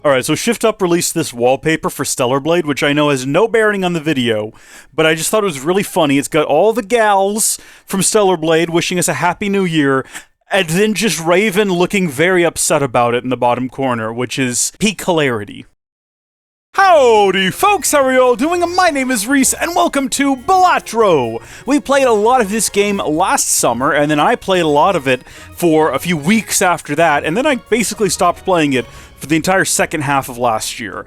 Alright, so Shift Up released this wallpaper for Stellar Blade, which I know has no bearing on the video, but I just thought it was really funny. It's got all the gals from Stellar Blade wishing us a happy new year, and then just Raven looking very upset about it in the bottom corner, which is peak hilarity. Howdy folks, how are you all doing? My name is Reese, and welcome to Balatro! We played a lot of this game last summer, and then I played a lot of it for a few weeks after that, and then I basically stopped playing it for the entire second half of last year.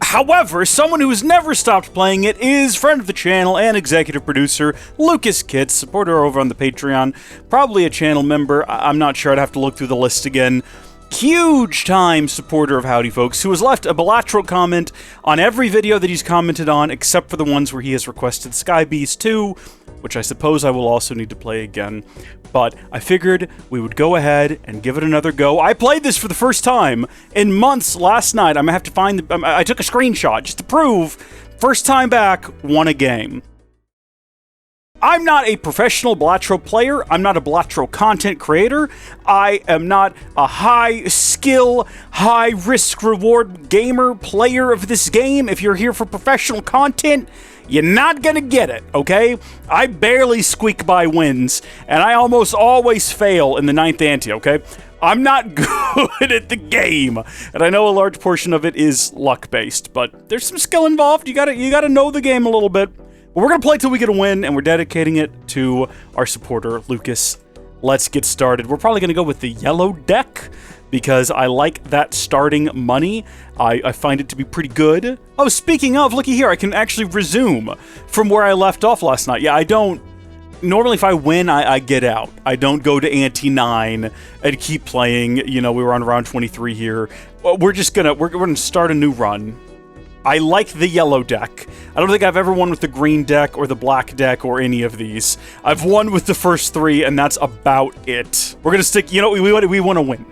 However, someone who has never stopped playing it is friend of the channel and executive producer Lucas Kitts, supporter over on the Patreon, probably a channel member, I'm not sure, I'd have to look through the list again. Huge time supporter of Howdy Folks, who has left a Balatro comment on every video that he's commented on, except for the ones where he has requested Sky Beast 2, which I suppose I will also need to play again. But I figured we would go ahead and give it another go. I played this for the first time in months last night. I'm gonna have to find the... I took a screenshot just to prove, first time back, won a game. I'm not a professional Balatro player, I'm not a Balatro content creator, I am not a high-skill, high-risk-reward gamer player of this game. If you're here for professional content, you're not gonna get it, okay? I barely squeak by wins, and I almost always fail in the 9th ante, okay? I'm not good at the game, and I know a large portion of it is luck-based, but there's some skill involved. You gotta know the game a little bit. We're going to play till we get a win, and we're dedicating it to our supporter, Lucas. Let's get started. We're probably going to go with the yellow deck, because I like that starting money. I find it to be pretty good. Oh, speaking of, looky here, I can actually resume from where I left off last night. Yeah, I don't... Normally, if I win, I get out. I don't go to ante 9 and keep playing. You know, we were on round 23 here. We're gonna start a new run. I like the yellow deck. I don't think I've ever won with the green deck or the black deck or any of these. I've won with the first 3, and that's about it. We're gonna stick, you know, we want to win.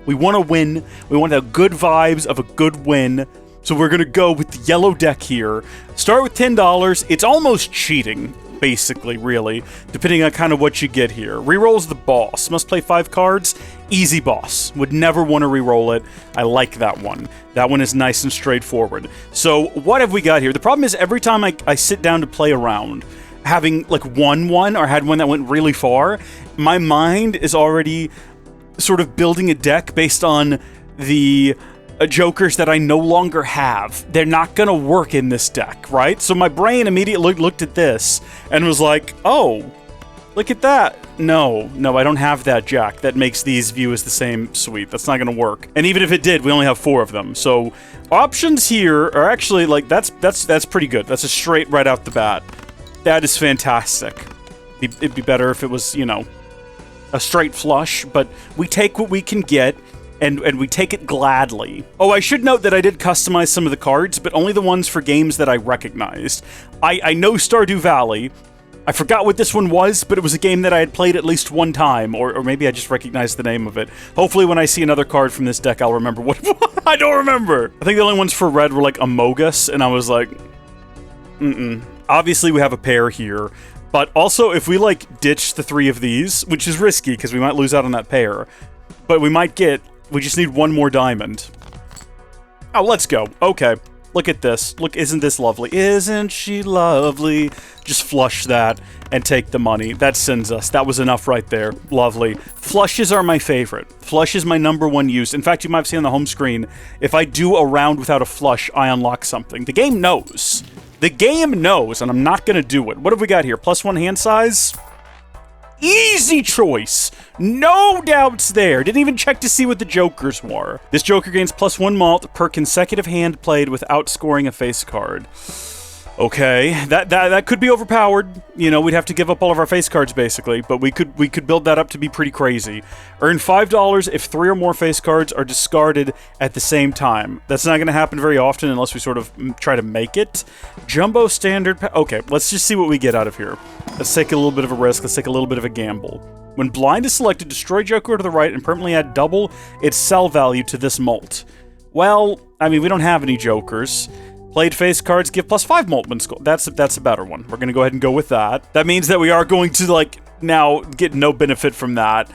We want to win. We want the good vibes of a good win. So we're gonna go with the yellow deck here. Start with $10. It's almost cheating, basically, really, depending on kind of what you get here. Rerolls the boss. Must play 5 cards. Easy boss. Would never want to reroll it. I like that one. That one is nice and straightforward. So, what have we got here? The problem is every time I sit down to play around, having, like, won one or had one that went really far, my mind is already sort of building a deck based on the jokers that I no longer have. They're not gonna work in this deck, right? So my brain immediately looked at this and was like, oh, look at that. No, I don't have that jack. That makes these view as the same suite. That's not gonna work. And even if it did, we only have 4 of them. So options here are actually, like, that's pretty good. That's a straight right out the bat. That is fantastic. It'd be better if it was, you know, a straight flush, but we take what we can get. And we take it gladly. Oh, I should note that I did customize some of the cards, but only the ones for games that I recognized. I know Stardew Valley. I forgot what this one was, but it was a game that I had played at least one time, or maybe I just recognized the name of it. Hopefully when I see another card from this deck, I'll remember what it was. I don't remember. I think the only ones for red were like Amogus, and I was like, Obviously we have a pair here, but also if we like ditch the 3 of these, which is risky because we might lose out on that pair, but we might get... We just need 1 more diamond. Oh, let's go. Okay. Look at this. Look, isn't this lovely? Isn't she lovely? Just flush that and take the money. That sends us. That was enough right there. Lovely. Flushes are my favorite. Flush is my #1 use. In fact, you might have seen on the home screen, if I do a round without a flush, I unlock something. The game knows. The game knows, and I'm not going to do it. What have we got here? +1 hand size? Easy choice! No doubts there. Didn't even check to see what the jokers were. This joker gains +1 malt per consecutive hand played without scoring a face card. Okay, that could be overpowered. You know, we'd have to give up all of our face cards, basically, but we could build that up to be pretty crazy. Earn $5 if 3 or more face cards are discarded at the same time. That's not going to happen very often unless we sort of try to make it. Jumbo standard... Okay, let's just see what we get out of here. Let's take a little bit of a risk. Let's take a little bit of a gamble. When blind is selected, destroy joker to the right and permanently add double its sell value to this mult. Well, I mean, we don't have any jokers. Played face cards give +5 mult when score. That's a better one. We're gonna go ahead and go with that. That means that we are going to, like, now get no benefit from that.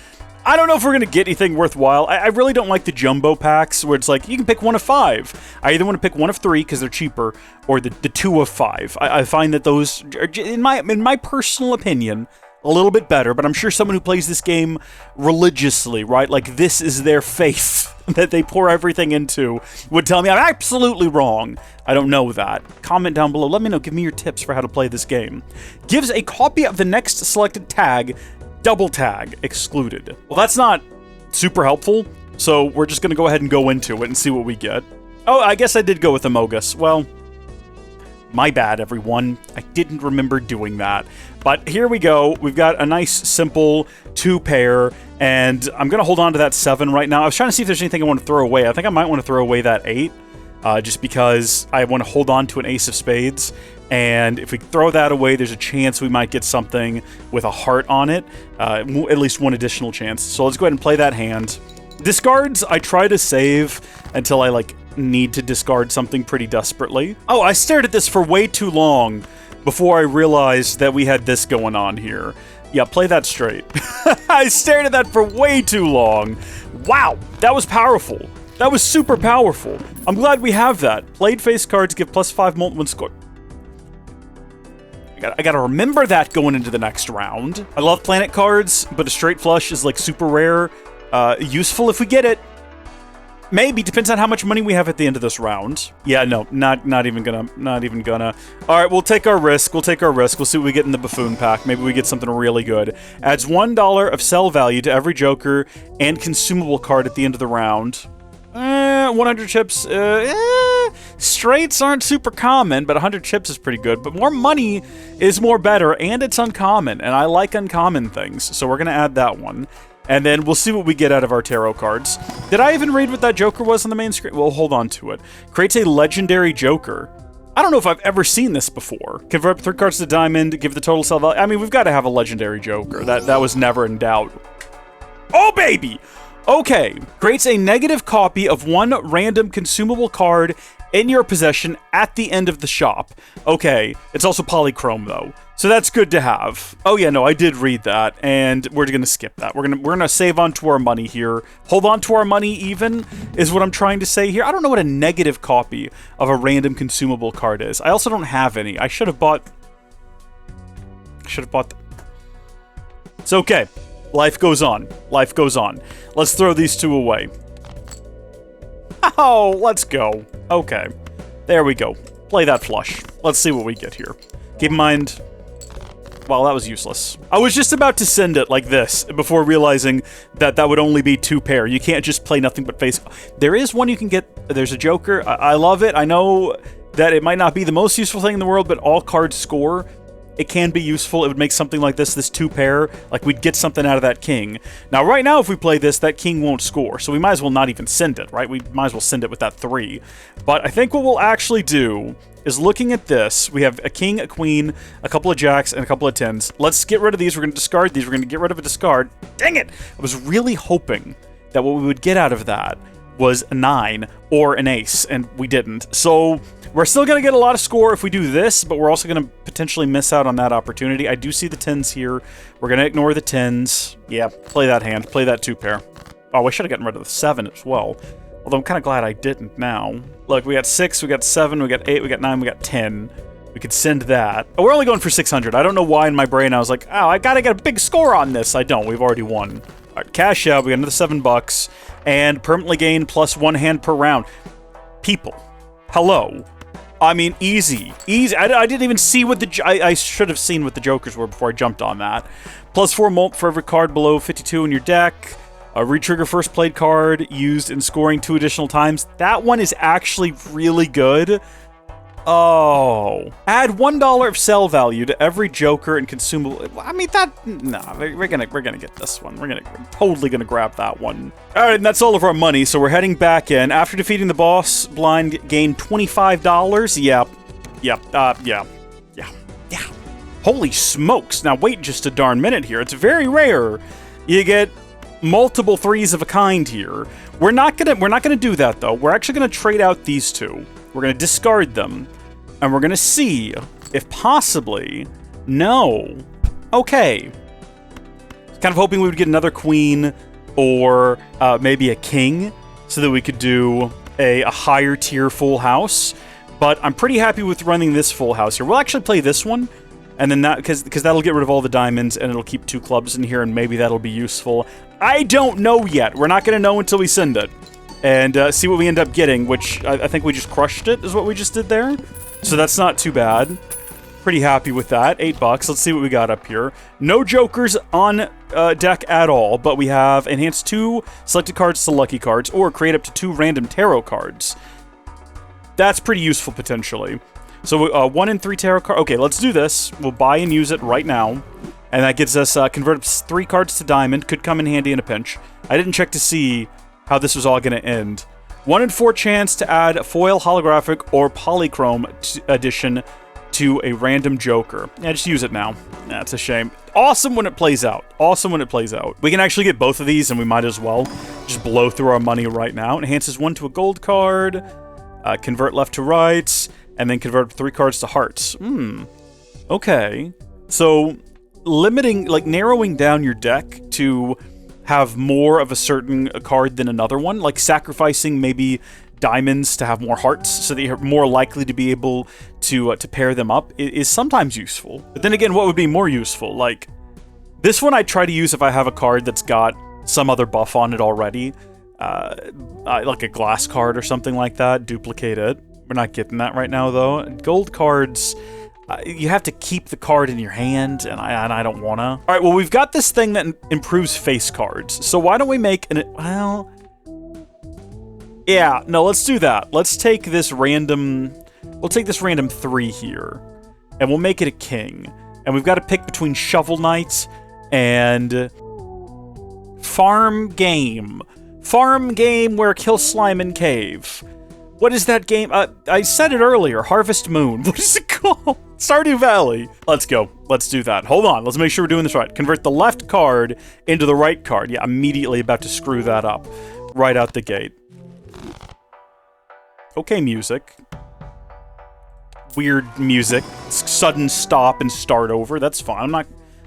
I don't know if we're going to get anything worthwhile. I really don't like the jumbo packs where it's like, you can pick one of 5. I either want to pick one of 3 because they're cheaper, or the 2 of 5. I find that those, are, in my personal opinion, a little bit better, but I'm sure someone who plays this game religiously, right, like this is their faith that they pour everything into, would tell me I'm absolutely wrong. I don't know that. Comment down below. Let me know. Give me your tips for how to play this game. Gives a copy of the next selected tag, double tag, excluded. Well, that's not super helpful, so we're just going to go ahead and go into it and see what we get. Oh, I guess I did go with Amogus. Well, my bad, everyone. I didn't remember doing that. But here we go. We've got a nice, simple 2-pair, and I'm going to hold on to that 7 right now. I was trying to see if there's anything I want to throw away. I think I might want to throw away that 8, just because I want to hold on to an ace of spades. And if we throw that away, there's a chance we might get something with a heart on it. At least one additional chance. So let's go ahead and play that hand. Discards, I try to save until I, need to discard something pretty desperately. Oh, I stared at this for way too long before I realized that we had this going on here. Yeah, play that straight. I stared at that for way too long. Wow, that was powerful. That was super powerful. I'm glad we have that. Played face cards give +5 multiple score. I gotta remember that going into the next round. I love planet cards, but a straight flush is super rare. Useful if we get it. Maybe, depends on how much money we have at the end of this round. Yeah, no, not even gonna. All right, we'll take our risk. We'll see what we get in the buffoon pack. Maybe we get something really good. Adds $1 of sell value to every Joker and consumable card at the end of the round. 100 chips. Straights aren't super common, but 100 chips is pretty good. But more money is more better, and it's uncommon, and I like uncommon things, so we're gonna add that one. And then we'll see what we get out of our tarot cards. Did I even read what that Joker was on the main screen? We'll hold on to it. Creates a legendary Joker. I don't know if I've ever seen this before. Convert 3 cards to diamond, give the total sell value. I mean, we've got to have a legendary Joker. That was never in doubt. Oh, baby! Okay. Creates a negative copy of 1 random consumable card in your possession at the end of the shop. Okay. It's also polychrome, though. So that's good to have. Oh yeah, no, I did read that, and we're gonna skip that. We're gonna save on to our money here. Hold on to our money even, is what I'm trying to say here. I don't know what a negative copy of a random consumable card is. I also don't have any. I should have bought... It's okay. Life goes on. Life goes on. Let's throw these 2 away. Oh, let's go. Okay. There we go. Play that flush. Let's see what we get here. Keep in mind... Well, that was useless. I was just about to send it like this before realizing that that would only be 2 pair. You can't just play nothing but face. There is one you can get. There's a Joker. I love it. I know that it might not be the most useful thing in the world, but all cards score. It can be useful. It would make something like this 2 pair. Like, we'd get something out of that king. Now, right now, if we play this, that king won't score. So we might as well not even send it, right? We might as well send it with that 3. But I think what we'll actually do is, looking at this, we have a king, a queen, a couple of jacks, and a couple of 10s. Let's get rid of these. We're going to discard these. We're going to get rid of a discard. Dang it! I was really hoping that what we would get out of that was a 9 or an ace, and we didn't. So we're still going to get a lot of score if we do this, but we're also going to potentially miss out on that opportunity. I do see the 10s here. We're going to ignore the 10s. Yeah, play that hand. Play that 2 pair. Oh, I should have gotten rid of the 7 as well. Although I'm kind of glad I didn't now. Look, we got 6, we got 7, we got 8, we got 9, we got 10. We could send that. Oh, we're only going for 600. I don't know why in my brain I was like, oh, I gotta get a big score on this. I don't. We've already won. All right, cash out. We got another $7. And permanently gain +1 hand per round. People. Hello. I mean, easy. Easy. I didn't even see what the... I should have seen what the Jokers were before I jumped on that. +4 mult for every card below 52 in your deck. Retrigger first played card used in scoring 2 additional times. That one is actually really good. Oh. Add $1 of sell value to every Joker and consumable. I mean, that... Nah, we're gonna get this one. We're totally gonna grab that one. Alright, and that's all of our money, so we're heading back in. After defeating the boss, blind gained $25. Yeah. Holy smokes. Now, wait just a darn minute here. It's very rare. You get... multiple 3s of a kind here. We're not gonna do that though. We're actually gonna trade out these 2. We're gonna discard them, and we're gonna see if possibly... No. Okay. Kind of hoping we would get another queen, or maybe a king, so that we could do a higher tier full house. But I'm pretty happy with running this full house here. We'll actually play this one, and then that, because that'll get rid of all the diamonds, and it'll keep 2 clubs in here, and maybe that'll be useful. I don't know yet. We're not going to know until we send it. And see what we end up getting, which I think we just crushed it, is what we just did there. So that's not too bad. Pretty happy with that. $8. Let's see what we got up here. No jokers on deck at all, but we have enhance 2 selected cards to lucky cards, or create up to 2 random tarot cards. That's pretty useful, potentially. So 1 in 3 tarot cards. Okay, let's do this. We'll buy and use it right now. And that gives us convert 3 cards to diamond. Could come in handy in a pinch. I didn't check to see how this was all going to end. 1 in 4 chance to add foil, holographic, or polychrome addition to a random joker. Yeah, just use it now. That's a shame. Awesome when it plays out. Awesome when it plays out. We can actually get both of these, and we might as well just blow through our money right now. Enhances 1 to a gold card. Convert left to right, and then convert 3 cards to hearts. Okay. So, limiting, like, narrowing down your deck to have more of a certain card than another one, like sacrificing maybe diamonds to have more hearts so that you're more likely to be able to pair them up is sometimes useful. But then again, what would be more useful? Like, this one I try to use if I have a card that's got some other buff on it already. Like a glass card or something like that, duplicate it. We're not getting that right now, though. Gold cards, you have to keep the card in your hand, and I don't want to. All right, well, we've got this thing that improves face cards, so why don't we make an... Well... Yeah, no, let's do that. Let's take this random... We'll take this random 3 here, and we'll make it a king. And we've got to pick between Shovel Knight and... Farm Game. Farm Game where kill slime in cave. What is that game? I said it earlier. Harvest Moon. What is it called? Stardew Valley. Let's go. Let's do that. Hold on. Let's make sure we're doing this right. Convert the left card into the right card. Yeah, immediately about to screw that up. Right out the gate. Okay, music. Weird music. Sudden stop and start over. That's fine. I'm not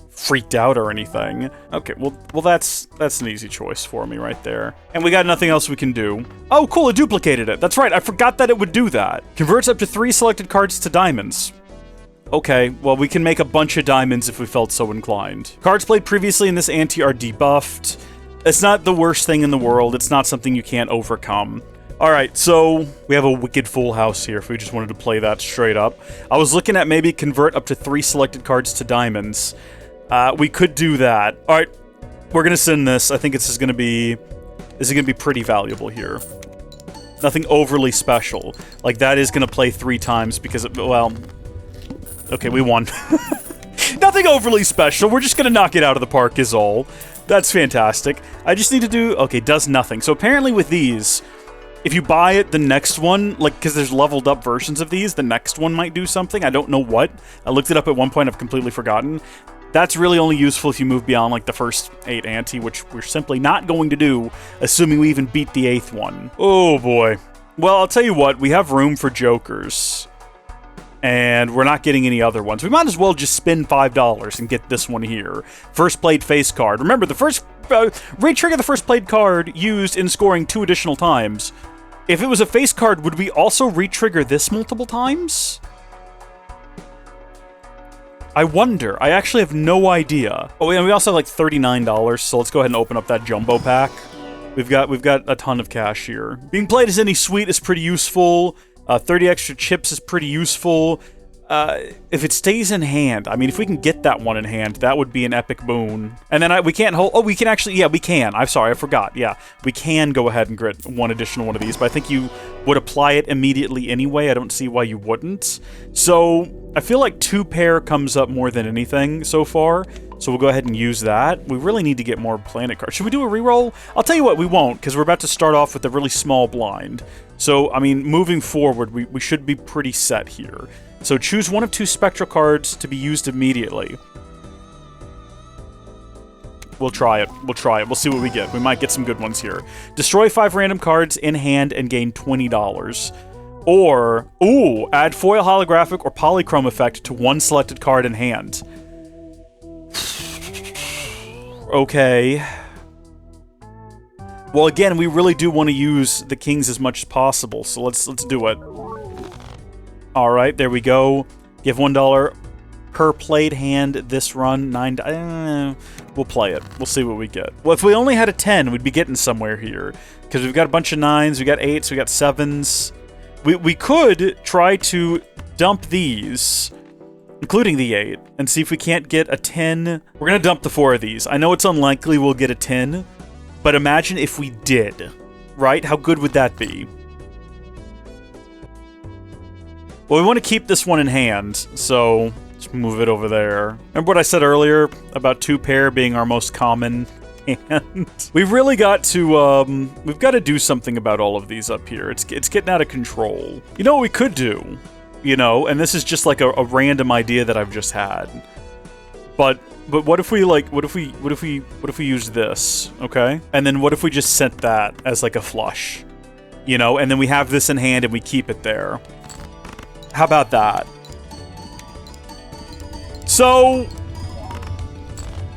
freaked out or anything. Okay, well that's an easy choice for me right there. And we got nothing else we can do. Oh, cool, it duplicated it. That's right, I forgot that it would do that. Converts up to 3 selected cards to diamonds. Okay, well, we can make a bunch of diamonds if we felt so inclined. Cards played previously in this ante are debuffed. It's not the worst thing in the world. It's not something you can't overcome. Alright, so we have a wicked full house here if we just wanted to play that straight up. I was looking at maybe convert up to 3 selected cards to diamonds. We could do that. Alright, we're gonna send this. I think this is gonna be pretty valuable here. Nothing overly special. Like, that is gonna play 3 times because, well... Okay, we won. Nothing overly special. We're just gonna knock it out of the park is all. That's fantastic. I just need to do... Okay, does nothing. So apparently with these, if you buy it, the next one, like, because there's leveled up versions of these, the next one might do something. I don't know what. I looked it up at one point. I've completely forgotten. That's really only useful if you move beyond, like, the first 8 ante, which we're simply not going to do, assuming we even beat the 8th one. Oh, boy. Well, I'll tell you what, we have room for jokers. And we're not getting any other ones. We might as well just spend $5 and get this one here. First played face card. Remember, the first... retrigger the first played card used in scoring 2 additional times. If it was a face card, would we also retrigger this multiple times? I wonder. I actually have no idea. Oh, and we also have like $39, so let's go ahead and open up that jumbo pack. We've got a ton of cash here. Being played as any suite is pretty useful. 30 extra chips is pretty useful. If it stays in hand, I mean, if we can get that one in hand, that would be an epic boon. And then we can't hold... Oh, we can actually... Yeah, we can. I'm sorry, I forgot. Yeah, we can go ahead and get one additional one of these, but I think you would apply it immediately anyway. I don't see why you wouldn't. So, I feel like 2 pair comes up more than anything so far. So we'll go ahead and use that. We really need to get more planet cards. Should we do a reroll? I'll tell you what, we won't, because we're about to start off with a really small blind. So, I mean, moving forward, we should be pretty set here. So choose one of 2 spectral cards to be used immediately. We'll try it. We'll try it. We'll see what we get. We might get some good ones here. Destroy 5 random cards in hand and gain $20. Or, ooh, add foil, holographic, or polychrome effect to 1 selected card in hand. Okay. Well, again, we really do want to use the kings as much as possible, so let's do it. All right, there we go. Give $1 per played hand this run. We'll play it. We'll see what we get. Well, if we only had a 10, we'd be getting somewhere here, because we've got a bunch of 9s, we got 8s, we got 7s. We could try to dump these, including the 8, and see if we can't get a 10. We're gonna dump the 4 of these. I know it's unlikely we'll get a 10, but imagine if we did, right? How good would that be? Well, we want to keep this one in hand, so let's move it over there. Remember what I said earlier about 2 pair being our most common hand? We've really got to, we've got to do something about all of these up here. It's getting out of control. You know what we could do? You know, and this is just like a random idea that I've just had. But what if we use this, okay? And then what if we just sent that as like a flush? You know, and then we have this in hand and we keep it there. How about that? So,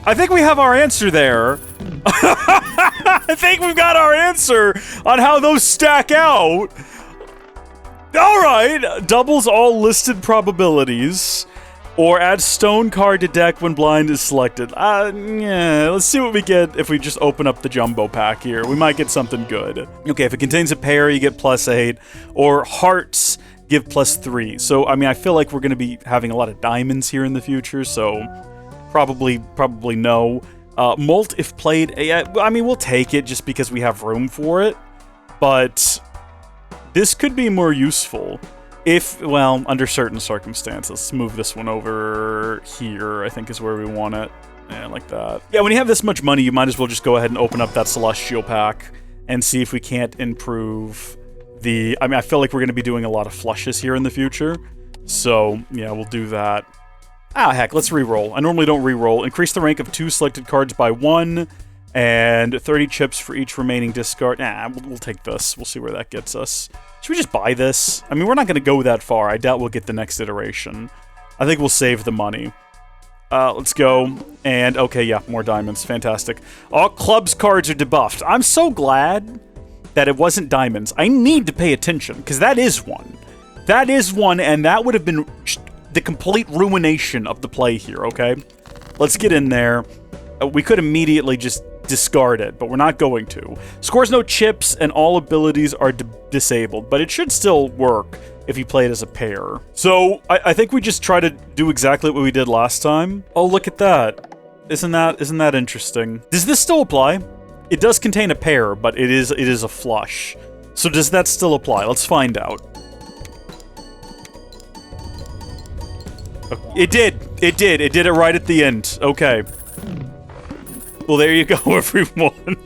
I think we have our answer there. I think we've got our answer on how those stack out. Alright, doubles all listed probabilities. Or add stone card to deck when blind is selected. Yeah, let's see what we get if we just open up the jumbo pack here. We might get something good. Okay, if it contains a pair, you get +8. Or hearts give +3. So, I mean, I feel like we're going to be having a lot of diamonds here in the future, so probably no. Molt, if played, I mean, we'll take it just because we have room for it. But this could be more useful. If, well, under certain circumstances. Let's move this one over here, I think is where we want it. Yeah, like that. Yeah, when you have this much money, you might as well just go ahead and open up that Celestial pack and see if we can't improve the... I mean, I feel like we're going to be doing a lot of flushes here in the future. So, yeah, we'll do that. Ah, heck, let's re-roll. I normally don't re-roll. Increase the rank of 2 selected cards by 1, and 30 chips for each remaining discard. We'll take this. We'll see where that gets us. Should we just buy this? I mean, we're not going to go that far. I doubt we'll get the next iteration. I think we'll save the money. Let's go. And, okay, yeah, more diamonds. Fantastic. All clubs cards are debuffed. I'm so glad that it wasn't diamonds. I need to pay attention, because that is one. That is one, and that would have been the complete ruination of the play here, okay? Let's get in there. We could immediately just discard it, but we're not going to. Scores no chips, and all abilities are disabled, but it should still work if you play it as a pair. So, I think we just try to do exactly what we did last time. Oh, look at that. Isn't that interesting? Does this still apply? It does contain a pair, but it is a flush. So does that still apply? Let's find out. It did. It did it right at the end. Okay. Well, there you go, everyone.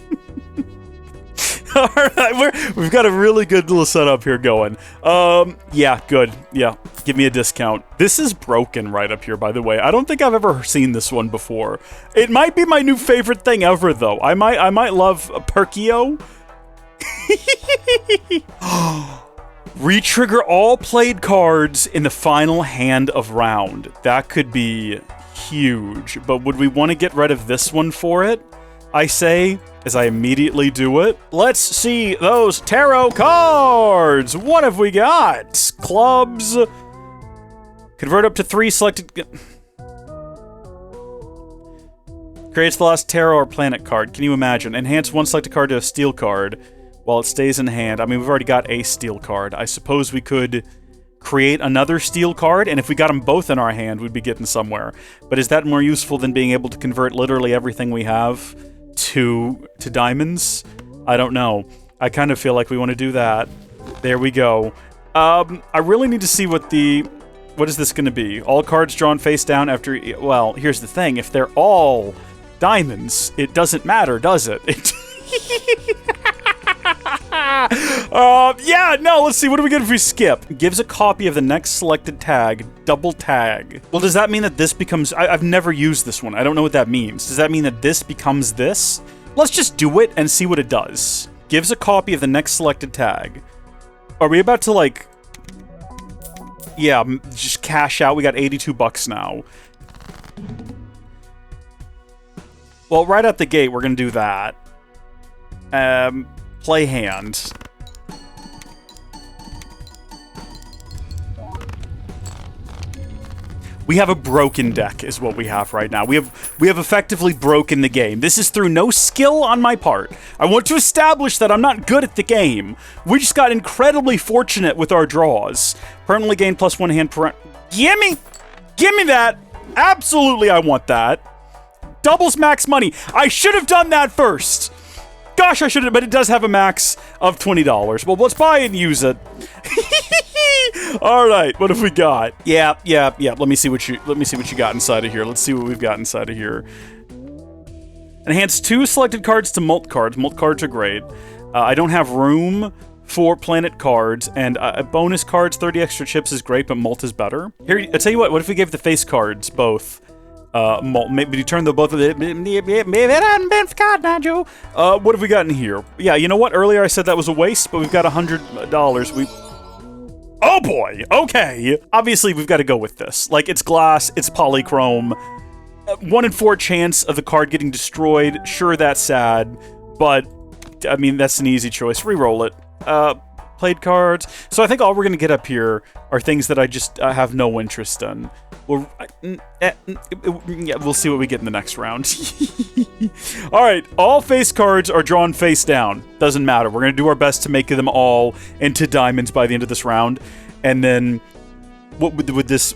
Alright, we've got a really good little setup here going. Yeah, good. Yeah, give me a discount. This is broken right up here, by the way. I don't think I've ever seen this one before. It might be my new favorite thing ever, though. I might love Perkio. Retrigger all played cards in the final hand of round. That could be huge, but would we want to get rid of this one for it? I say, as I immediately do it. Let's see those tarot cards! What have we got? Clubs. Convert up to 3 selected... Creates the last tarot or planet card. Can you imagine? Enhance 1 selected card to a steel card while it stays in hand. I mean, we've already got a steel card. I suppose we could create another steel card, and if we got them both in our hand, we'd be getting somewhere. But is that more useful than being able to convert literally everything we have to diamonds? I don't know. I kind of feel like we want to do that. There we go. I really need to see what is this going to be? All cards drawn face down after... Well, here's the thing. If they're all diamonds, it doesn't matter, does it? Yeah, no, let's see. What do we get if we skip? Gives a copy of the next selected tag. Double tag. Well, does that mean that this becomes... I've never used this one. I don't know what that means. Does that mean that this becomes this? Let's just do it and see what it does. Gives a copy of the next selected tag. Are we about to, like... Yeah, just cash out. We got 82 bucks now. Well, right out the gate, we're gonna do that. Play hand. We have a broken deck, is what we have right now. We have effectively broken the game. This is through no skill on my part. I want to establish that I'm not good at the game. We just got incredibly fortunate with our draws. Permanently gain +1 hand per round. Gimme that. Absolutely, I want that. Doubles max money. I should have done that first. Gosh, I should have, but it does have a max of $20. Well, let's buy it and use it. All right, what have we got? Yeah. Let me see what you got inside of here. Let's see what we've got inside of here. Enhance 2 selected cards to mult cards. Mult cards are great. I don't have room for planet cards, and bonus cards, 30 extra chips is great, but mult is better. Here, I'll tell you what if we gave the face cards both mult? Maybe you turn the both of it. Maybe it hadn't been forgotten, Joe. What have we got in here? Yeah, you know what? Earlier I said that was a waste, but we've got $100. Oh boy, okay. Obviously, we've got to go with this. Like, it's glass, it's polychrome. 1 in 4 chance of the card getting destroyed. Sure, that's sad, but, I mean, that's an easy choice. Reroll it. Played cards. So I think all we're going to get up here are things that I just have no interest in. We'll see what we get in the next round. All right, all face cards are drawn face down. Doesn't matter. We're going to do our best to make them all into diamonds by the end of this round. And then, what with this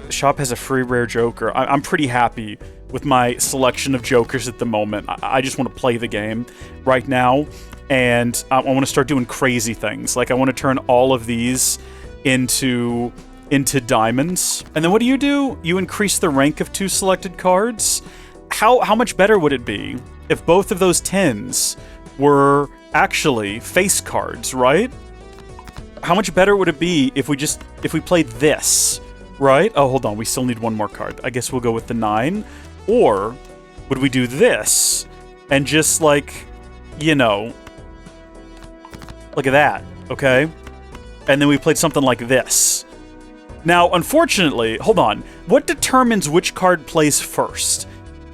shop has a free rare joker. I'm pretty happy with my selection of jokers at the moment. I just want to play the game right now. And I want to start doing crazy things. Like, I want to turn all of these into diamonds. And then what do? You increase the rank of 2 selected cards? How much better would it be if both of those 10s were actually face cards, right? How much better would it be if we played this, right? Oh, hold on, we still need one more card. I guess we'll go with the 9. Or would we do this and just, like, you know, look at that, okay? And then we played something like this. Now, unfortunately, hold on. What determines which card plays first?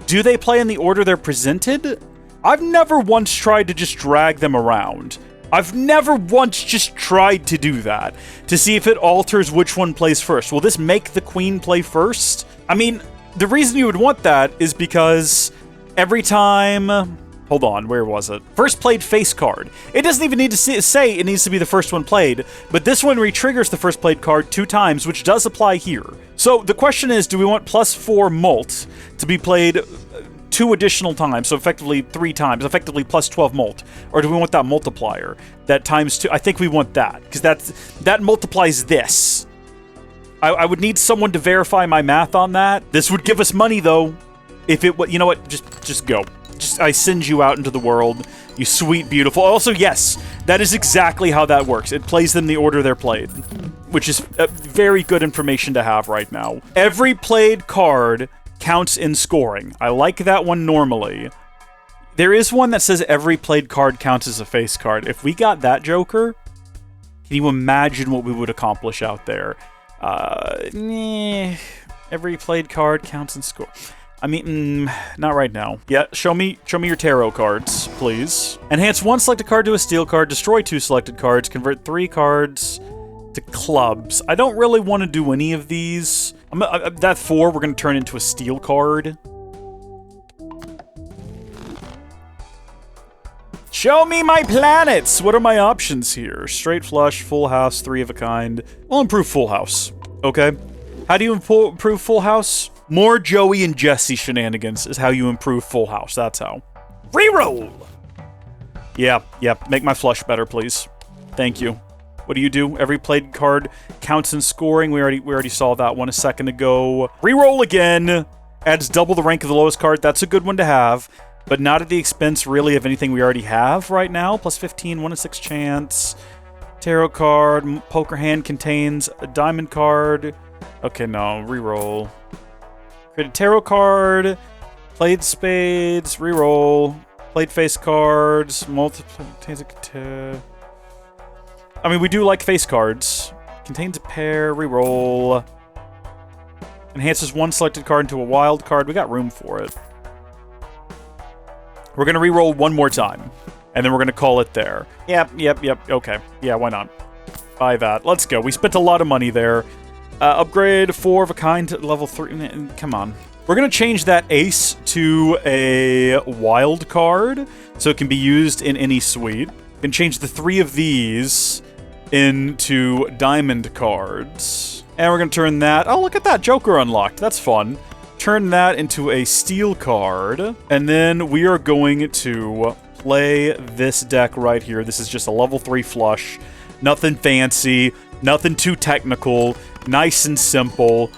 Do they play in the order they're presented? I've never once tried to just drag them around. I've never once just tried to do that, to see if it alters which one plays first. Will this make the queen play first? I mean, the reason you would want that is because every time... Hold on, where was it? First played face card. It doesn't even need to say it needs to be the first one played, but this one re-triggers the first played card 2 times, which does apply here. So the question is, do we want +4 mult to be played 2 additional times, so effectively 3 times, effectively +12 mult, or do we want that multiplier, that times 2? I think we want that, because that multiplies this. I would need someone to verify my math on that. This would give us money, though. If it, you know what, just go. I send you out into the world, you sweet, beautiful. Also, yes, that is exactly how that works. It plays them the order they're played, which is very good information to have right now. Every played card counts in scoring. I like that one normally. There is one that says every played card counts as a face card. If we got that joker, can you imagine what we would accomplish out there? Every played card counts in score. I mean, not right now. Yeah, show me your tarot cards, please. Enhance 1 selected card to a steel card, destroy 2 selected cards, convert 3 cards to clubs. I don't really want to do any of these. That 4 we're going to turn into a steel card. Show me my planets! What are my options here? Straight flush, full house, 3 of a kind. We'll improve full house, okay? How do you improve full house? More Joey and Jesse shenanigans is how you improve full house. That's how. Reroll! Yeah, make my flush better, please. Thank you. What do? Every played card counts in scoring. We already saw that one a second ago. Reroll again! Adds double the rank of the lowest card. That's a good one to have, but not at the expense, really, of anything we already have right now. +15, 1 in 6 chance. Tarot card. Poker hand contains a diamond card. Okay, no. Reroll. Create a tarot card, played spades, reroll, played face cards, I mean, we do like face cards. Contains a pair, reroll. Enhances 1 selected card into a wild card. We got room for it. We're going to reroll 1 more time. And then we're going to call it there. Yep. Okay. Yeah, why not? Buy that. Let's go. We spent a lot of money there. Upgrade 4 of a kind to level 3. Come on. We're going to change that ace to a wild card, so it can be used in any suite. We can change the 3 of these into diamond cards. And we're going to turn that... Oh, look at that. Joker unlocked. That's fun. Turn that into a steel card. And then we are going to play this deck right here. This is just a level 3 flush. Nothing fancy. Nothing too technical. Nice and simple.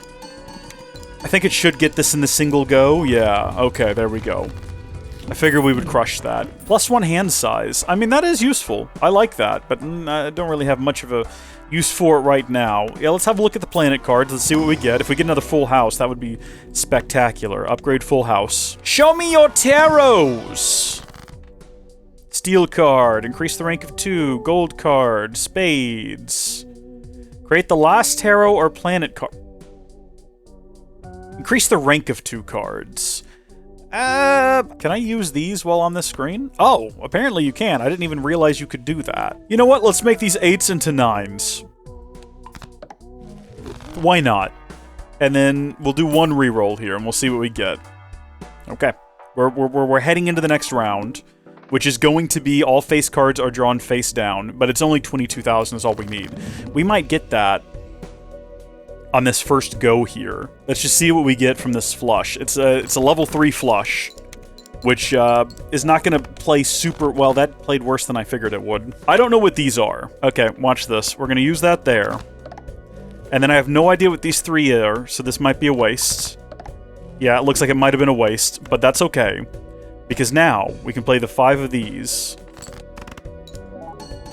I think it should get this in the single go. Yeah, okay, there we go. I figured we would crush that. +1 hand size. I mean, that is useful. I like that, but I don't really have much of a use for it right now. Yeah, let's have a look at the planet cards. Let's see what we get. If we get another full house, that would be spectacular. Upgrade full house. Show me your tarots! Steel card. Increase the rank of 2. Gold card. Spades. Create the last tarot or planet card. Increase the rank of 2 cards. Can I use these while on this screen? Oh, apparently you can. I didn't even realize you could do that. You know what? Let's make these 8s into 9s. Why not? And then we'll do 1 reroll here, and we'll see what we get. Okay. We're heading into the next round, which is going to be all face cards are drawn face down, but it's only 22,000 is all we need. We might get that on this first go here. Let's just see what we get from this flush. It's a level 3 flush, which is not going to play super well. That played worse than I figured it would. I don't know what these are. Okay, watch this. We're going to use that there. And then I have no idea what these 3 are, so this might be a waste. Yeah, it looks like it might have been a waste, but that's okay. Because now we can play the 5 of these.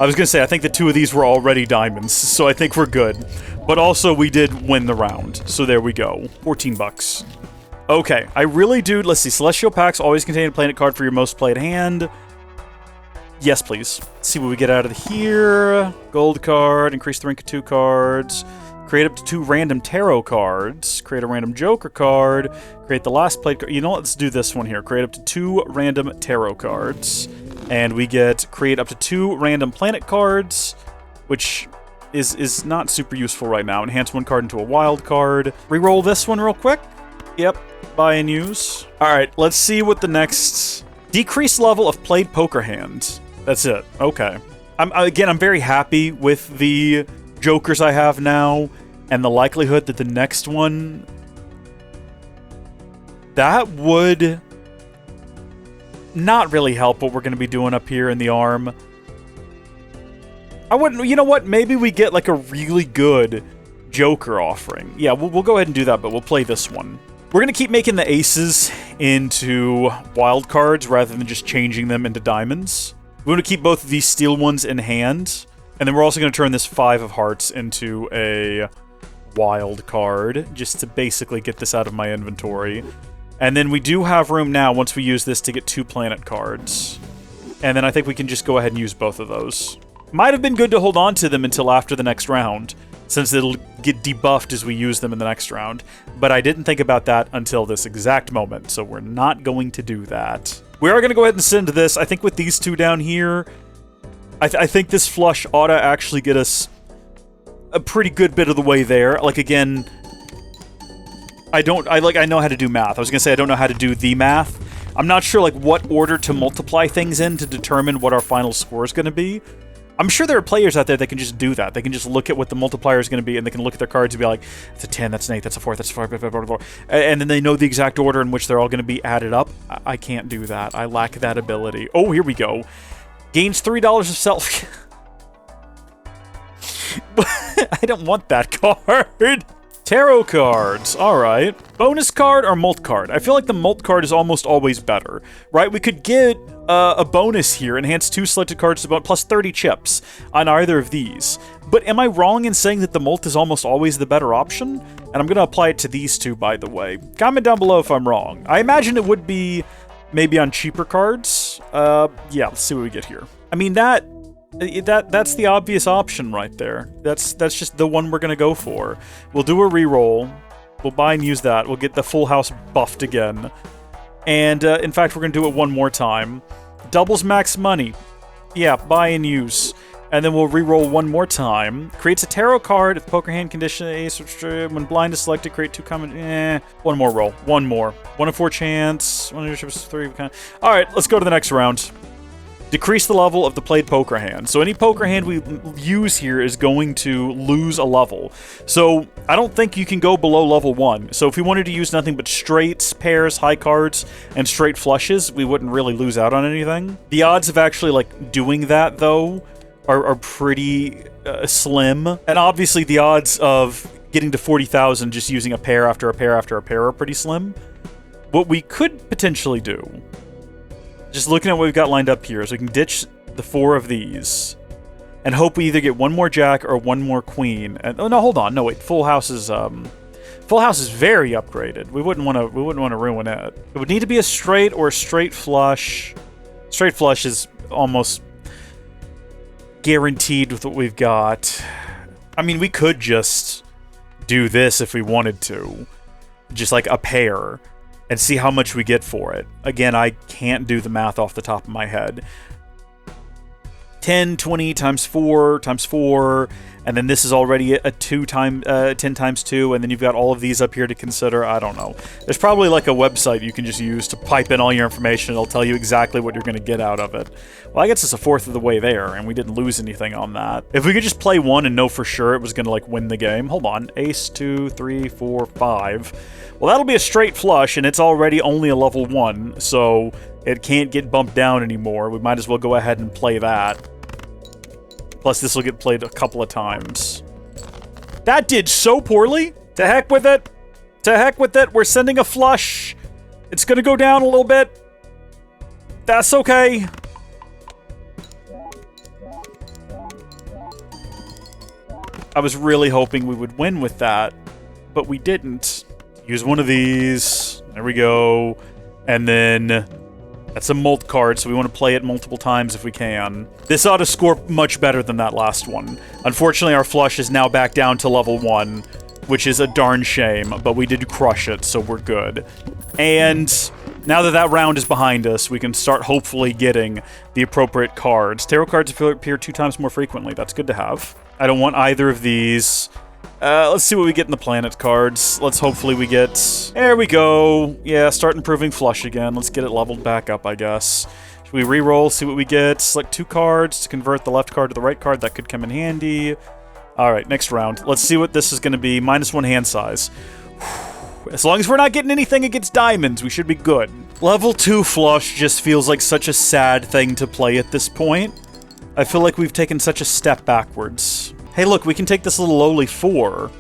I was going to say, I think the 2 of these were already diamonds, so I think we're good. But also, we did win the round, so there we go. 14 bucks. Okay, I really do... Let's see. Celestial packs always contain a planet card for your most played hand. Yes, please. Let's see what we get out of here. Gold card. Increase the rank of 2 cards. Create up to 2 random tarot cards. Create a random Joker card. Create the last played card. You know what? Let's do this one here. Create up to 2 random tarot cards. And we get create up to 2 random planet cards, which is not super useful right now. Enhance 1 card into a wild card. Reroll this one real quick. Yep. Buy and use. Alright, let's see what the next... Decreased level of played poker hand. That's it. Okay. I'm very happy with the Jokers I have now, and the likelihood that the next one... That would... not really help what we're going to be doing up here in the arm. I wouldn't... You know what? Maybe we get, like, a really good Joker offering. Yeah, we'll go ahead and do that, but we'll play this one. We're going to keep making the aces into wild cards rather than just changing them into diamonds. We want to keep both of these steel ones in hand. And then we're also going to turn this 5 of hearts into a wild card, just to basically get this out of my inventory. And then we do have room now, once we use this, to get 2 planet cards. And then I think we can just go ahead and use both of those. Might have been good to hold on to them until after the next round, since it'll get debuffed as we use them in the next round. But I didn't think about that until this exact moment, so we're not going to do that. We are going to go ahead and send this. I think with these 2 down here, I think this flush ought to actually get us a pretty good bit of the way there. Like, again... I know how to do math. I was gonna say I don't know how to do the math. I'm not sure, like, what order to multiply things in to determine what our final score is gonna be. I'm sure there are players out there that can just do that. They can just look at what the multiplier is gonna be, and they can look at their cards and be like, that's a 10, that's an 8, that's a 4, that's a 5, blah, blah, blah, blah. And then they know the exact order in which they're all gonna be added up. I can't do that. I lack that ability. Oh, here we go. Gains $3 of self... I don't want that card. Tarot cards. Alright. Bonus card or molt card? I feel like the molt card is almost always better, right? We could get a bonus here. Enhance 2 selected cards to about plus 30 chips on either of these. But am I wrong in saying that the molt is almost always the better option? And I'm going to apply it to these 2, by the way. Comment down below if I'm wrong. I imagine it would be maybe on cheaper cards. Yeah, let's see what we get here. I mean, that's the obvious option right there. That's just the one we're gonna go for. We'll do a reroll. We'll buy and use that. We'll get the full house buffed again. And, in fact, we're gonna do it one more time. Doubles max money. Yeah, buy and use. And then we'll re-roll one more time. Creates a tarot card. If poker hand condition ace, when blind is selected, create 2 common. One more roll. One more. 1 in 4 chance. 1 in your ships 3. All right, let's go to the next round. Decrease the level of the played poker hand. So any poker hand we use here is going to lose a level. So I don't think you can go below level 1. So if we wanted to use nothing but straights, pairs, high cards, and straight flushes, we wouldn't really lose out on anything. The odds of actually like doing that though are pretty slim. And obviously the odds of getting to 40,000 just using a pair after a pair after a pair are pretty slim. What we could potentially do, just looking at what we've got lined up here, is we can ditch the 4 of these and hope we either get 1 more jack or 1 more queen. And oh no, hold on, no wait, full house is very upgraded. We wouldn't want to ruin it. It would need to be a straight or a straight flush. Straight flush is almost guaranteed with what we've got. I mean, we could just do this if we wanted to, just like a pair, and see how much we get for it. Again, I can't do the math off the top of my head. 10, 20 times 4 times 4, and then this is already a 10 times 2, and then you've got all of these up here to consider. I don't know. There's probably like a website you can just use to pipe in all your information. It'll tell you exactly what you're going to get out of it. Well, I guess it's a 1/4 of the way there, and we didn't lose anything on that. If we could just play one and know for sure it was going to like win the game. Hold on. Ace, 2, 3, 4, 5. Well, that'll be a straight flush, and it's already only a level 1, so it can't get bumped down anymore. We might as well go ahead and play that. Plus, this will get played a couple of times. That did so poorly! To heck with it! To heck with it! We're sending a flush! It's gonna go down a little bit. That's okay. I was really hoping we would win with that, but we didn't. Use one of these. There we go. And then that's a mult card, so we want to play it multiple times if we can. This ought to score much better than that last one. Unfortunately, our flush is now back down to level 1, which is a darn shame, but we did crush it, so we're good. And now that that round is behind us, we can start hopefully getting the appropriate cards. Tarot cards appear 2 times more frequently. That's good to have. I don't want either of these. Let's see what we get in the planet cards. Let's hopefully we get... There we go. Yeah, start improving flush again. Let's get it leveled back up, I guess. Should we re-roll, see what we get? Select 2 cards to convert the left card to the right card. That could come in handy. Alright, next round. Let's see what this is going to be. -1 hand size. As long as we're not getting anything against diamonds, we should be good. Level 2 flush just feels like such a sad thing to play at this point. I feel like we've taken such a step backwards. Hey look, we can take this little lowly 4,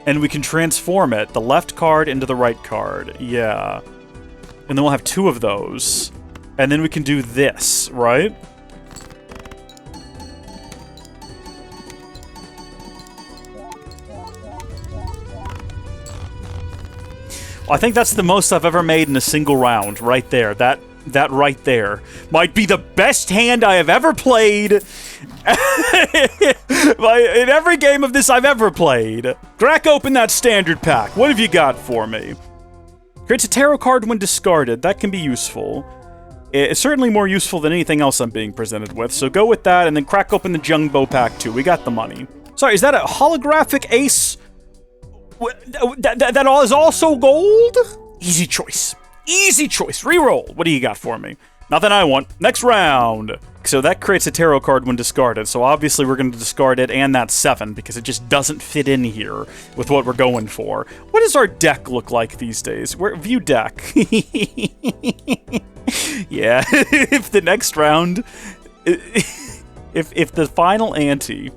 and we can transform it, the left card into the right card. Yeah. And then we'll have 2 of those. And then we can do this, right? Well, I think that's the most I've ever made in a single round, right there. That right there might be the best hand I have ever played in every game of this I've ever played. Crack open that standard pack. What have you got for me? Creates a tarot card when discarded. That can be useful. It's certainly more useful than anything else I'm being presented with, so go with that and then crack open the Jumbo pack too. We got the money. Sorry, is that a holographic ace? That is also gold? Easy choice. Easy choice. Reroll. What do you got for me? Nothing I want. Next round. So that creates a tarot card when discarded. So obviously we're going to discard it and that 7 because it just doesn't fit in here with what we're going for. What does our deck look like these days? View deck. Yeah. If the next round, if the final ante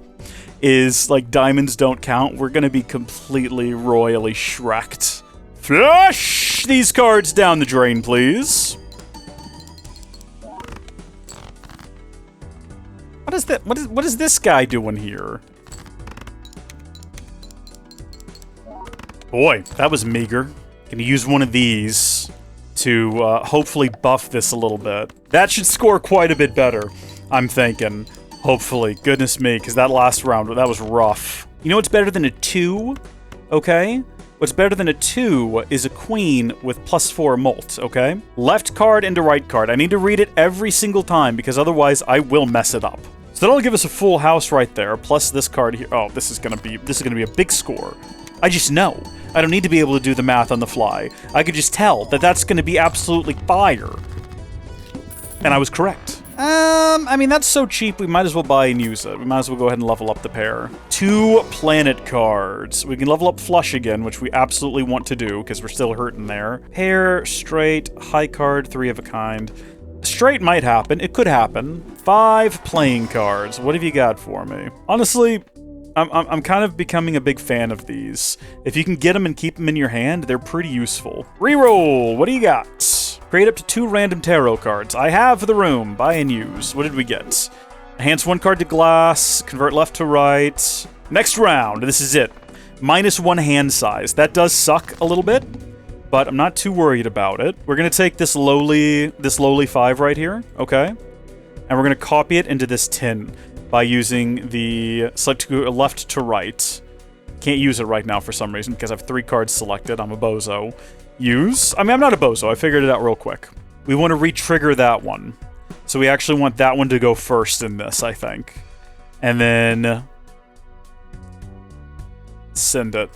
is like diamonds don't count, we're going to be completely royally shreked. Flush these cards down the drain, please. What is that? What is this guy doing here? Boy, that was meager. Gonna use one of these to hopefully buff this a little bit. That should score quite a bit better, I'm thinking. Hopefully. Goodness me, because that last round, that was rough. You know what's better than a 2? Okay? What's better than a 2 is a queen with +4 molt, okay? Left card into right card. I need to read it every single time because otherwise I will mess it up. So that'll give us a full house right there, plus this card here. Oh, this is gonna be a big score. I just know. I don't need to be able to do the math on the fly. I could just tell that that's gonna be absolutely fire. And I was correct. I mean, that's so cheap, we might as well buy and use it. We might as well go ahead and level up the pair. 2 planet cards. We can level up flush again, which we absolutely want to do, because we're still hurting there. Pair, straight, high card, 3 of a kind. Straight might happen. It could happen. 5 playing cards. What have you got for me? Honestly, I'm kind of becoming a big fan of these. If you can get them and keep them in your hand, they're pretty useful. Reroll. What do you got? Create up to 2 random tarot cards. I have the room. Buy and use. What did we get? Enhance 1 card to glass. Convert left to right. Next round. This is it. -1 hand size. That does suck a little bit, but I'm not too worried about it. We're going to take this lowly 5 right here, okay? And we're going to copy it into this tin by using the select left to right. Can't use it right now for some reason because I have 3 cards selected. I'm a bozo. Use? I mean, I'm not a bozo. I figured it out real quick. We want to re-trigger that one. So we actually want that one to go first in this, I think. And then send it.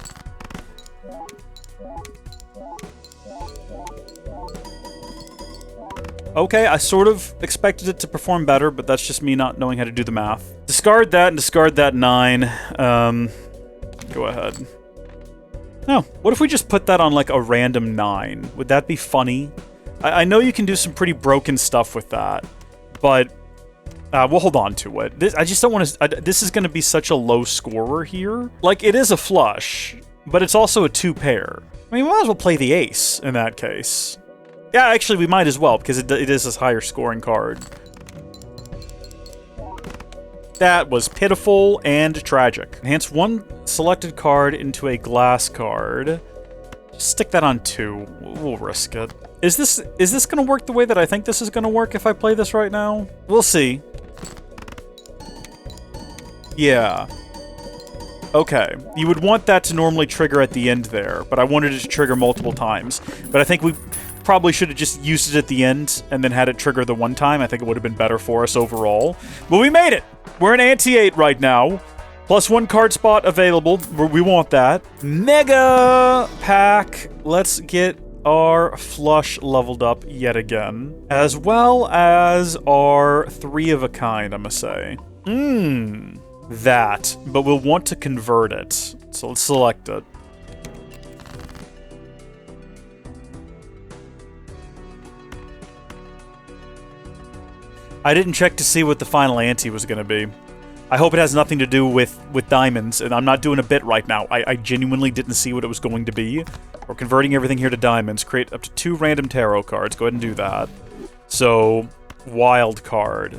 Okay, I sort of expected it to perform better, but that's just me not knowing how to do the math. Discard that and discard that 9. Go ahead. Oh, what if we just put that on like a random 9? Would that be funny? I know you can do some pretty broken stuff with that, but we'll hold on to it. I just don't want to... This is going to be such a low scorer here. Like, it is a flush, but it's also a 2 pair. I mean, we might as well play the ace in that case. Yeah, actually, we might as well, because it is a higher scoring card. That was pitiful and tragic. Enhance 1 selected card into a glass card. Just stick that on 2. We'll risk it. Is this going to work the way that I think this is going to work if I play this right now? We'll see. Yeah. Okay. You would want that to normally trigger at the end there, but I wanted it to trigger multiple times. But I think we probably should have just used it at the end and then had it trigger the one time. I think it would have been better for us overall. But we made it! We're in Ante 8 right now. +1 card spot available. We want that. Mega pack. Let's get our flush leveled up yet again. As well as our 3 of a kind, I must say. That. But we'll want to convert it. So let's select it. I didn't check to see what the final ante was going to be. I hope it has nothing to do with diamonds, and I'm not doing a bit right now. I genuinely didn't see what it was going to be. We're converting everything here to diamonds. Create up to 2 random tarot cards. Go ahead and do that. So, wild card.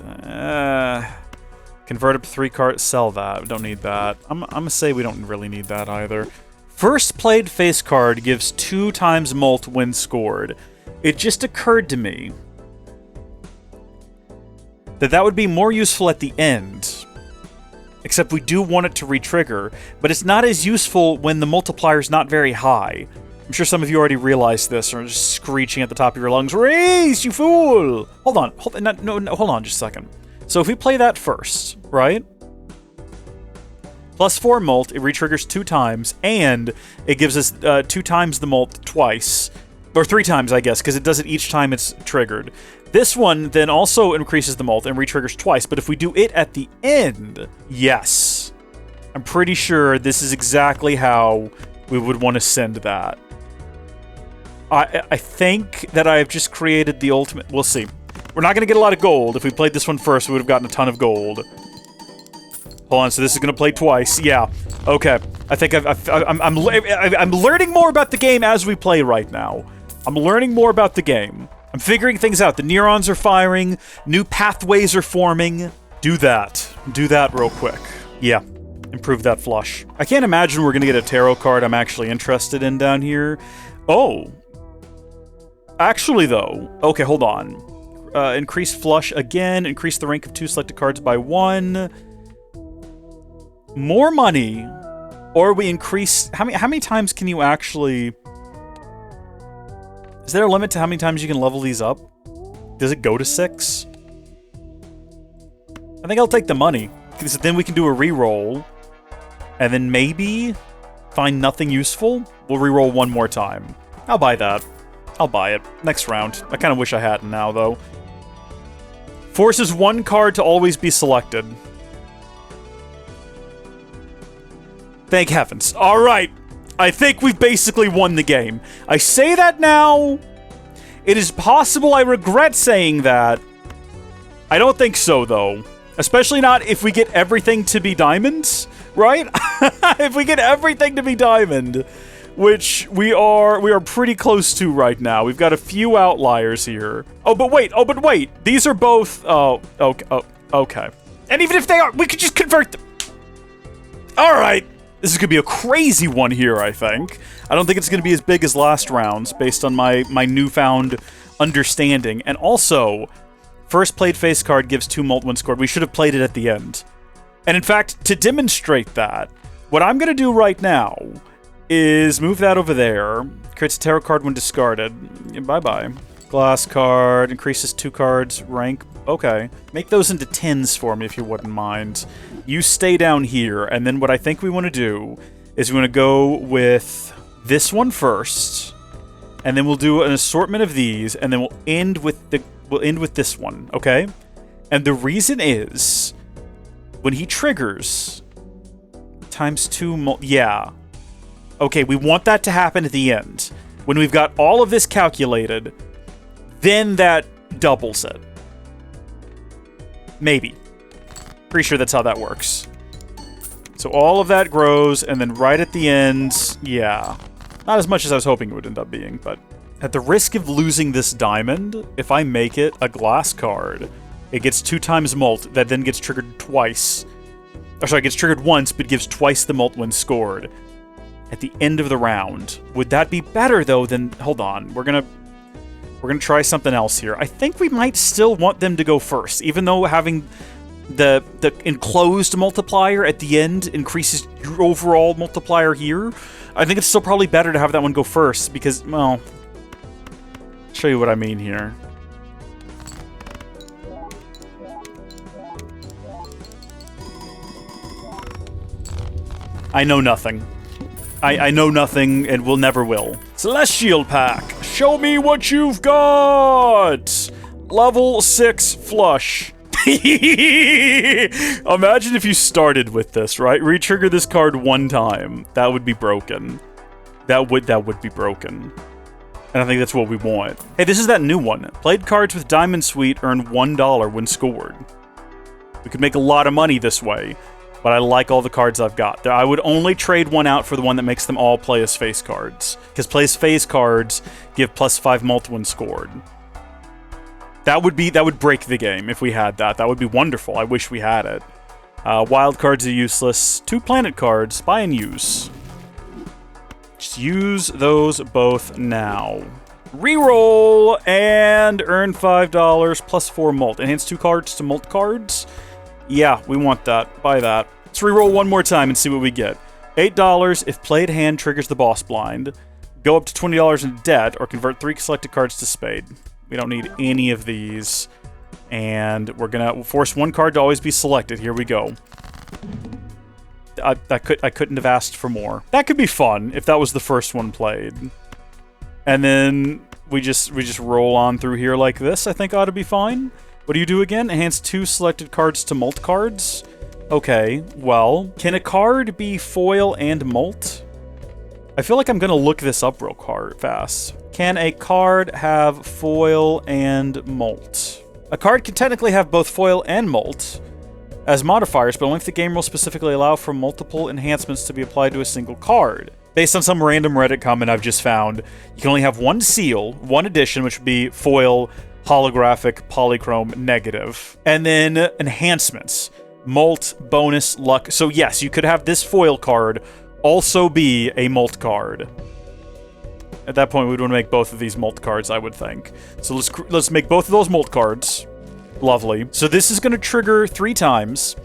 Convert up to 3 cards. Sell that. Don't need that. I'm gonna say we don't really need that either. First played face card gives 2 times mult when scored. It just occurred to me that would be more useful at the end. Except we do want it to re-trigger, but it's not as useful when the multiplier's not very high. I'm sure some of you already realized this, or are just screeching at the top of your lungs, "Race, you fool!" Hold on, hold on just a second. So if we play that first, right? +4 mult, it re-triggers 2 times, and it gives us 2 times the mult twice. Or 3 times, I guess, because it does it each time it's triggered. This one then also increases the mult and re-triggers twice, but if we do it at the end, yes. I'm pretty sure this is exactly how we would want to send that. I think that I've just created the ultimate... We'll see. We're not going to get a lot of gold. If we played this one first, we would have gotten a ton of gold. Hold on, so this is going to play twice. Yeah. Okay. I think I'm learning more about the game as we play right now. I'm learning more about the game. I'm figuring things out. The neurons are firing. New pathways are forming. Do that. Do that real quick. Yeah. Improve that flush. I can't imagine we're going to get a tarot card I'm actually interested in down here. Oh. Actually, though. Okay, hold on. Increase flush again. Increase the rank of 2 selected cards by 1. More money. Or we increase... How many times can you actually... Is there a limit to how many times you can level these up? Does it go to 6? I think I'll take the money, because then we can do a reroll, and then maybe find nothing useful. We'll reroll one more time. I'll buy that. I'll buy it. Next round. I kind of wish I hadn't now, though. Forces one card to always be selected. Thank heavens. All right. I think we've basically won the game. I say that now. It is possible I regret saying that. I don't think so, though. Especially not if we get everything to be diamonds, right? If we get everything to be diamond, which we are pretty close to right now. We've got a few outliers here. Oh, but wait. These are both... Oh, okay. And even if they are, we could just convert them. All right. This is going to be a crazy one here, I think. I don't think it's going to be as big as last round's, based on my newfound understanding. And also, first played face card gives 2 mult when scored. We should have played it at the end. And in fact, to demonstrate that, what I'm going to do right now is move that over there. Creates a tarot card when discarded. Bye-bye. Glass card. Increases 2 cards. Rank. Okay. Make those into 10s for me if you wouldn't mind. You stay down here, and then what I think we want to do is we want to go with this one first, and then we'll do an assortment of these, and then we'll end with this one, okay? And the reason is, when he triggers, times 2 yeah. Okay, we want that to happen at the end. When we've got all of this calculated, then that doubles it. Maybe. Pretty sure that's how that works. So all of that grows, and then right at the end, yeah. Not as much as I was hoping it would end up being, but at the risk of losing this diamond, if I make it a glass card, it gets 2 times mult, that then gets triggered twice. Or sorry, it gets triggered once, but gives twice the mult when scored. At the end of the round. Would that be better, though, than... Hold on, we're gonna try something else here. I think we might still want them to go first, even though having the enclosed multiplier at the end increases your overall multiplier here. I think it's still probably better to have that one go first, because, well... I'll show you what I mean here. I know nothing. I know nothing, and will never will. Celestial Pack! Show me what you've got! Level 6 flush. Imagine if you started with this, right? Retrigger this card 1 time. That would be broken. That would be broken. And I think that's what we want. Hey, this is that new one. Played cards with Diamond Suite earn $1 when scored. We could make a lot of money this way, but I like all the cards I've got. I would only trade one out for the one that makes them all play as face cards, because play as face cards give +5 mult when scored. That would break the game if we had that. That would be wonderful. I wish we had it. Wild cards are useless. 2 planet cards. Buy and use. Just use those both now. Reroll and earn $5 +4 mult. Enhance 2 cards to mult cards. Yeah, we want that. Buy that. Let's reroll one more time and see what we get. $8 if played hand triggers the boss blind. Go up to $20 in debt or convert 3 selected cards to spade. We don't need any of these. And we're gonna force 1 card to always be selected. Here we go. I couldn't have asked for more. That could be fun if that was the first one played. And then we just roll on through here like this. I think ought to be fine. What do you do again? Enhance 2 selected cards to mult cards? Okay, well, can a card be foil and mult? I feel like I'm gonna look this up real fast. Can a card have foil and mult? A card can technically have both foil and mult as modifiers, but only if the game rules specifically allow for multiple enhancements to be applied to a single card. Based on some random Reddit comment I've just found, you can only have 1 seal, 1 edition, which would be foil, holographic, polychrome, negative. And then enhancements. Mult, bonus, luck. So yes, you could have this foil card also be a mult card. At that point, we'd want to make both of these mult cards, I would think. So let's make both of those mult cards. Lovely. So this is going to trigger 3 times.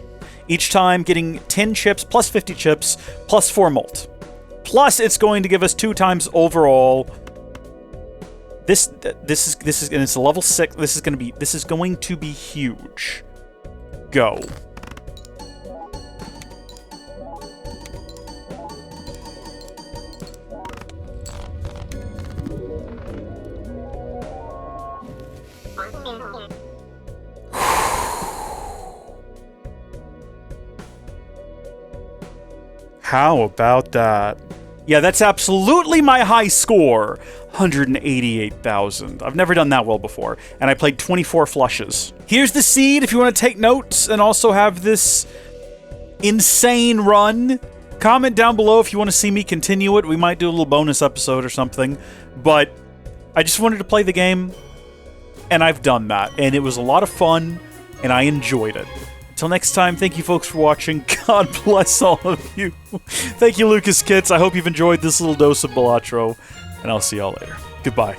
Each time getting 10 chips plus 50 chips plus 4 malt. Plus, it's going to give us 2 times overall. This is and it's a level 6. This is going to be huge. Go. How about that? Yeah, that's absolutely my high score. 188,000. I've never done that well before. And I played 24 flushes. Here's the seed if you want to take notes and also have this insane run. Comment down below if you want to see me continue it. We might do a little bonus episode or something. But I just wanted to play the game, and I've done that. And it was a lot of fun, and I enjoyed it. Until next time, thank you folks for watching. God bless all of you. Thank you, Lucas Kits. I hope you've enjoyed this little dose of Balatro, and I'll see y'all later. Goodbye.